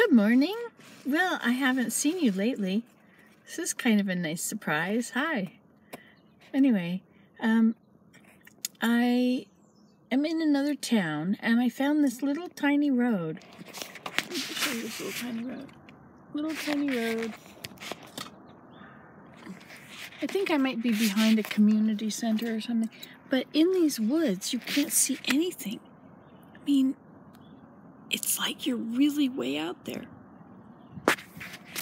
Good morning. Well, I haven't seen you lately. This is kind of a nice surprise. Hi. Anyway, I am in another town, and I found this little tiny road. Let me show you this little tiny road. Little tiny road. I think I might be behind a community center or something. But in these woods, you can't see anything. I mean, it's like you're really way out there.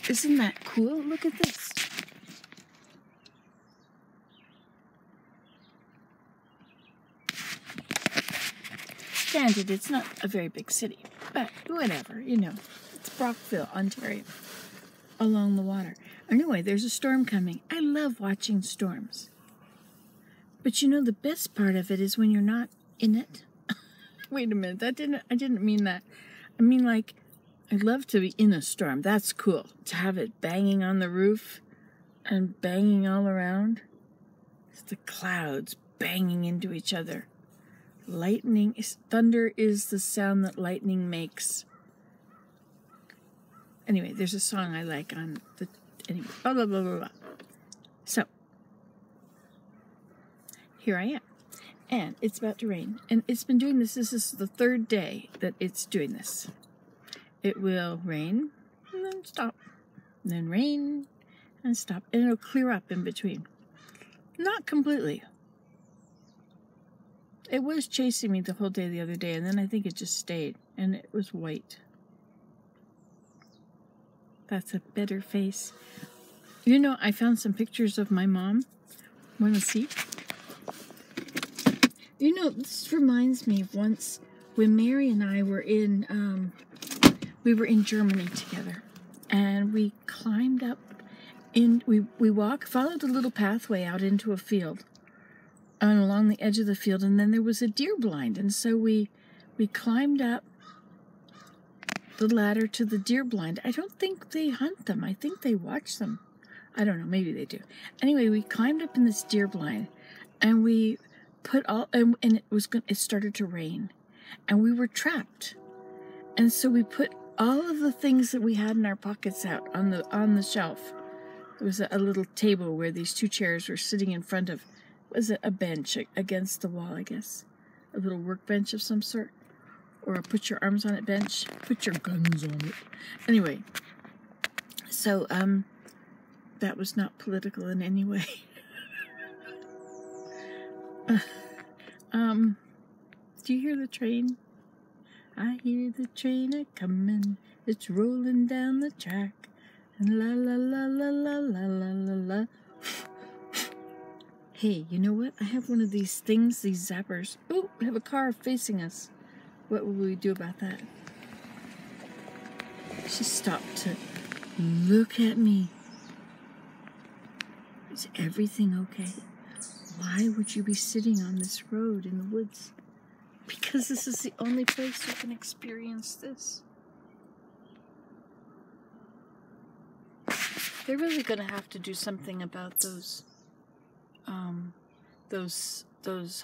Isn't that cool? Look at this. Granted, it's not a very big city, but whatever, you know. It's Brockville, Ontario, along the water. Anyway, there's a storm coming. I love watching storms. But you know, the best part of it is when you're not in it. Wait a minute, I didn't mean that. I mean, like, I'd love to be in a storm. That's cool. To have it banging on the roof and banging all around. It's the clouds banging into each other. Thunder is the sound that lightning makes. Anyway, there's a song I like on the, anyway, blah, blah, blah, blah, blah. So, here I am. And it's about to rain. And it's been doing this. This is the third day that it's doing this. It will rain and then stop. And then rain and stop. And it'll clear up in between. Not completely. It was chasing me the whole day the other day, and then I think it just stayed. And it was white. That's a better face. You know, I found some pictures of my mom. Want to see? You know, this reminds me of once when Mary and I were in Germany together, and we climbed up we followed a little pathway out into a field, and along the edge of the field, and then there was a deer blind, and so we climbed up the ladder to the deer blind. I don't think they hunt them. I think they watch them. I don't know. Maybe they do. Anyway, we climbed up in this deer blind, and we put it started to rain, and we were trapped. And so we put all of the things that we had in our pockets out on the shelf. It was a little table where these two chairs were sitting in front of. Was it a bench against the wall, I guess? A little workbench of some sort? Or a put your arms on it bench? Put your guns on it. Anyway, so that was not political in any way. Do you hear the train? I hear the train a-comin', it's rolling down the track, and la la la la la la la la la. Hey, you know what? I have one of these things, these zappers. Oh, we have a car facing us. What will we do about that? She stopped to look at me. Is everything okay? Why would you be sitting on this road in the woods? Because this is the only place you can experience this. They're really going to have to do something about those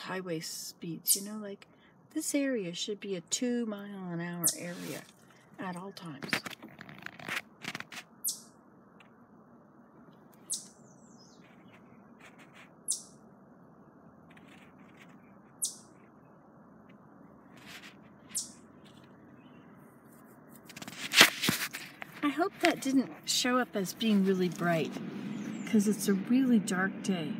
highway speeds, you know, like this area should be a 2-mile-an-hour area at all times. I hope that didn't show up as being really bright, because it's a really dark day.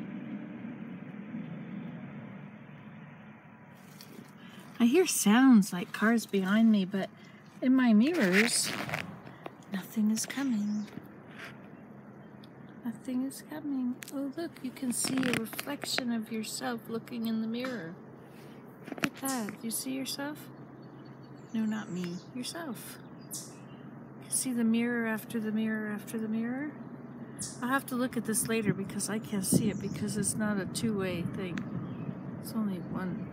I hear sounds like cars behind me, but in my mirrors, nothing is coming. Nothing is coming. Oh, look, you can see a reflection of yourself looking in the mirror. Look at that. Do you see yourself? No, not me. Yourself. See the mirror after the mirror after the mirror? I'll have to look at this later because I can't see it because it's not a two-way thing. It's only one.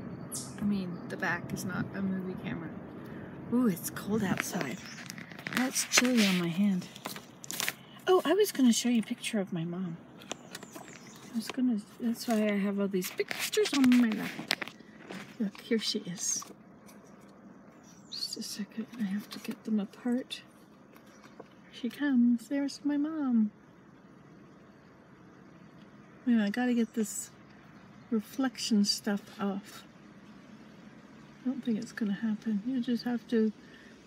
I mean, the back is not a movie camera. Ooh, it's cold outside. That's chilly on my hand. Oh, I was going to show you a picture of my mom. That's why I have all these pictures on my lap. Look, here she is. Just a second, I have to get them apart. She comes. There's my mom. Wait a minute, I gotta get this reflection stuff off. I don't think it's gonna happen.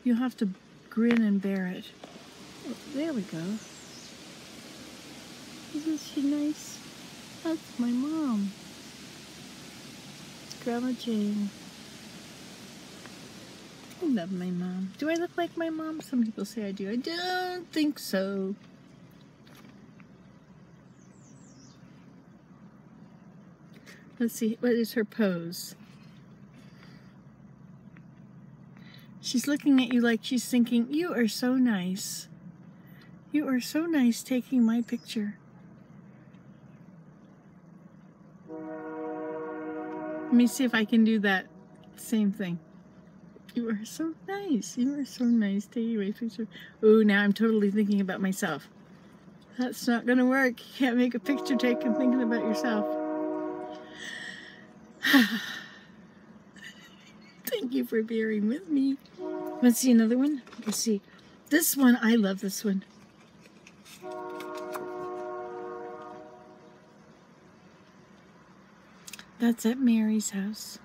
You have to grin and bear it. Oh, there we go. Isn't she nice? That's my mom. It's Grandma Jane. I love my mom. Do I look like my mom? Some people say I do. I don't think so. Let's see, what is her pose? She's looking at you like she's thinking, you are so nice. You are so nice taking my picture. Let me see if I can do that same thing. You are so nice. You are so nice taking my picture. Oh, now I'm totally thinking about myself. That's not going to work. You can't make a picture taken thinking about yourself. Thank you for bearing with me. Let's see another one. Let's see. This one, I love this one. That's at Mary's house.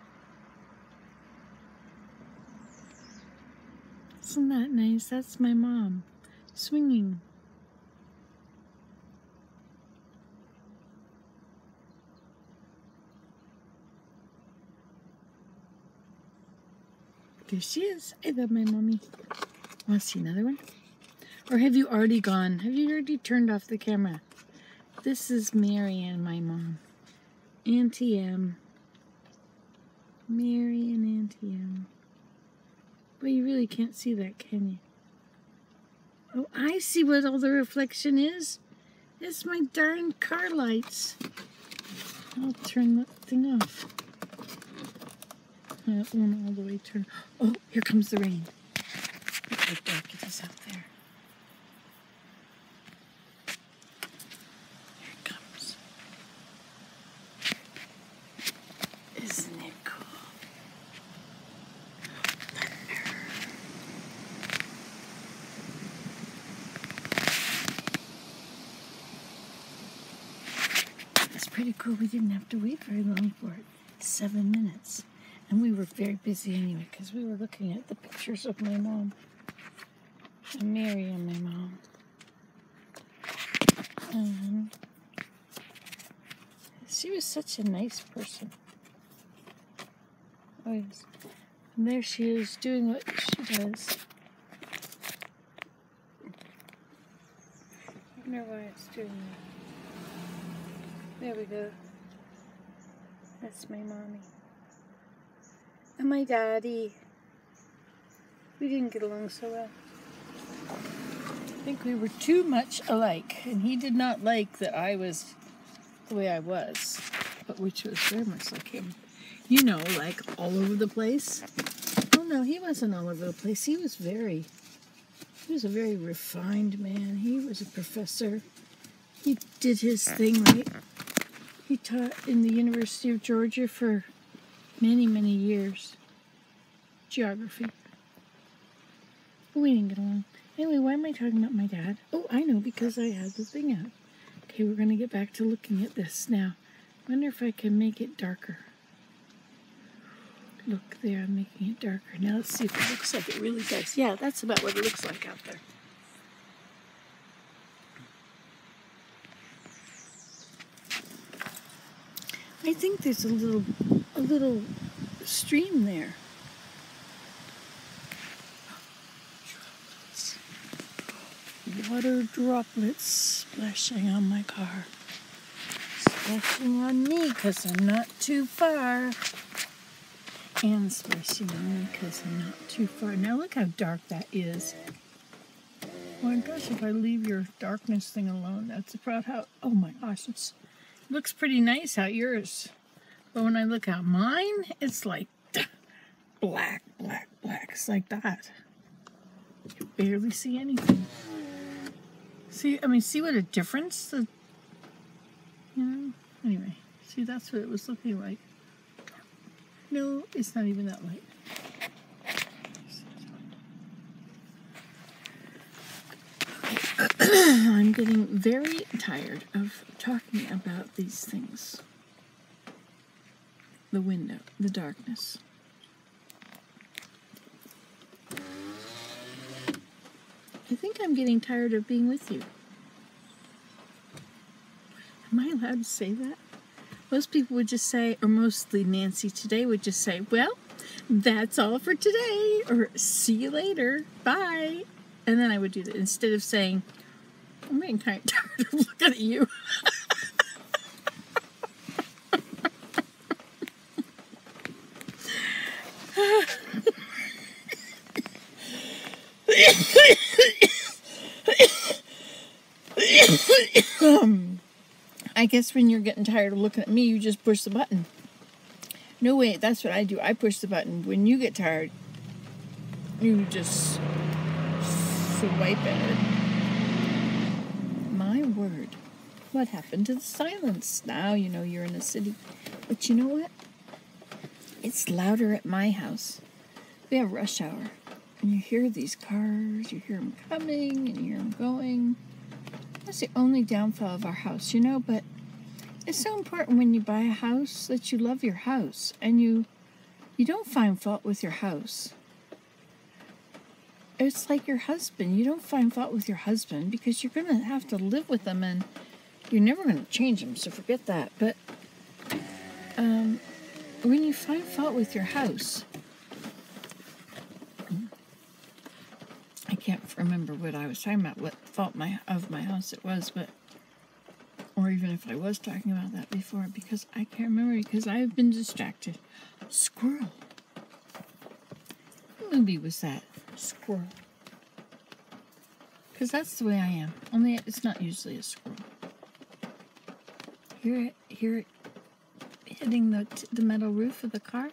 Isn't that nice? That's my mom, swinging. There she is. I love my mommy. Want to see another one? Or have you already gone? Have you already turned off the camera? This is Mary and my mom. Auntie M. Mary and Auntie M. But you really can't see that, can you? Oh, I see what all the reflection is. It's my darn car lights. I'll turn that thing off. It won't all the way turn. Oh, here comes the rain. Look how dark it is out there. Here it comes. Isn't it cool? Thunder. It's pretty cool. We didn't have to wait very long for it. 7 minutes. And we were very busy anyway, because we were looking at the pictures of my mom. And Mary and my mom. And she was such a nice person. Oh, yes. And there she is doing what she does. I wonder why it's doing that. There we go. That's my mommy. And my daddy. We didn't get along so well. I think we were too much alike, and he did not like that I was the way I was, but which was very much like him. You know, like all over the place. Oh no, he wasn't all over the place. He was a very refined man. He was a professor. He did his thing right. He taught in the University of Georgia for many, many years. Geography. But we didn't get along. Anyway, why am I talking about my dad? Oh, I know, because I had the thing out. Okay, we're going to get back to looking at this now. I wonder if I can make it darker. Look there, I'm making it darker. Now let's see if it looks like it really does. Yeah, that's about what it looks like out there. I think there's a little stream there. Water droplets splashing on my car. Splashing on me because I'm not too far. And splashing on me because I'm not too far. Now look how dark that is. Well, I guess if I leave your darkness thing alone, that's about how... Oh my gosh, it looks pretty nice out yours. But when I look at mine, it's like black, black, black. It's like that. You barely see anything. See what a difference anyway, see, that's what it was looking like. No, it's not even that light. Okay, I'm getting very tired of talking about these things. The window, the darkness. I think I'm getting tired of being with you. Am I allowed to say that? Most people would just say, or mostly Nancy today would just say, well, that's all for today, or see you later, bye. And then I would do that instead of saying, I'm getting kind of tired of looking at you. I guess when you're getting tired of looking at me, you just push the button. No, wait, that's what I do. I push the button. When you get tired, you just swipe at it. My word. What happened to the silence? Now you know you're in a city. But you know what? It's louder at my house. We have rush hour. And you hear these cars. You hear them coming and you hear them going. That's the only downfall of our house, you know, but it's so important when you buy a house that you love your house and you don't find fault with your house. It's like your husband. You don't find fault with your husband because you're going to have to live with them and you're never going to change them, so forget that. But when you find fault with your house, I can't remember what I was talking about, what fault of my house it was, but or even if I was talking about that before, because I can't remember because I've been distracted. Squirrel. What movie was that? Squirrel. Because that's the way I am. Only it's not usually a squirrel. Hear it hitting the metal roof of the car.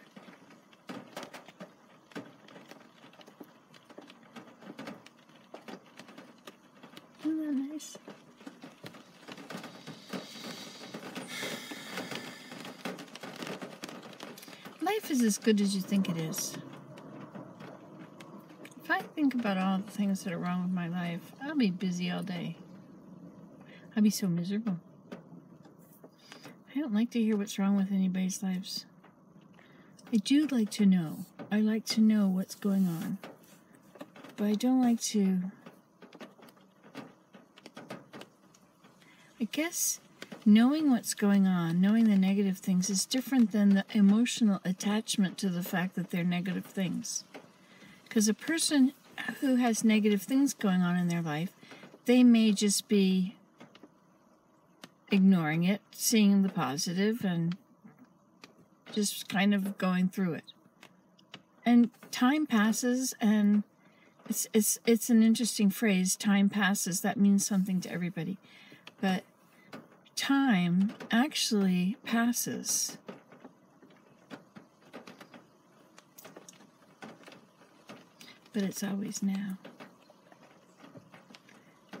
Isn't that nice? Life is as good as you think it is. If I think about all the things that are wrong with my life, I'll be busy all day. I'll be so miserable. I don't like to hear what's wrong with anybody's lives. I do like to know. I like to know what's going on. But I don't like to... I guess knowing what's going on, knowing the negative things, is different than the emotional attachment to the fact that they're negative things. Because a person who has negative things going on in their life, they may just be ignoring it, seeing the positive, and just kind of going through it. And time passes, and it's an interesting phrase, time passes. That means something to everybody. But time actually passes. But it's always now.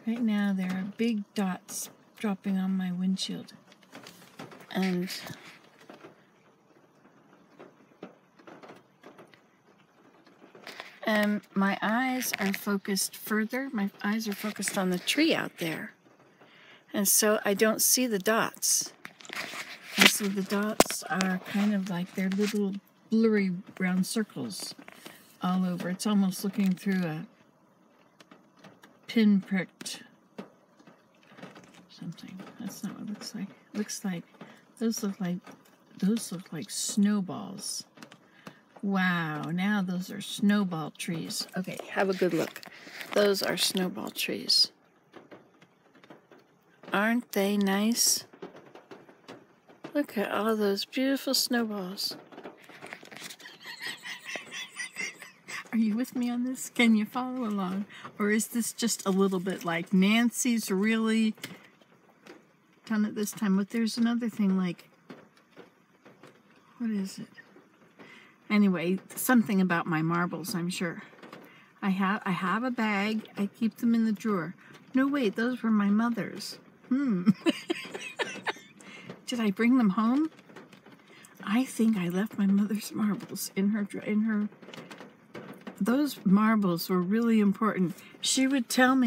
Right now there are big dots dropping on my windshield. And my eyes are focused further. My eyes are focused on the tree out there. And so I don't see the dots. And so the dots are kind of like they're little blurry round circles all over. It's almost looking through a pinpricked something. That's not what it looks like. It looks like those look like snowballs. Wow, now those are snowball trees. Okay, have a good look. Those are snowball trees. Aren't they nice? Look at all those beautiful snowballs. Are you with me on this? Can you follow along? Or is this just a little bit like Nancy's really done it this time? But there's another thing like, what is it? Anyway, something about my marbles, I'm sure. I have a bag. I keep them in the drawer. No, wait, those were my mother's. Did I bring them home? I think I left my mother's marbles in her. Those marbles were really important. She would tell me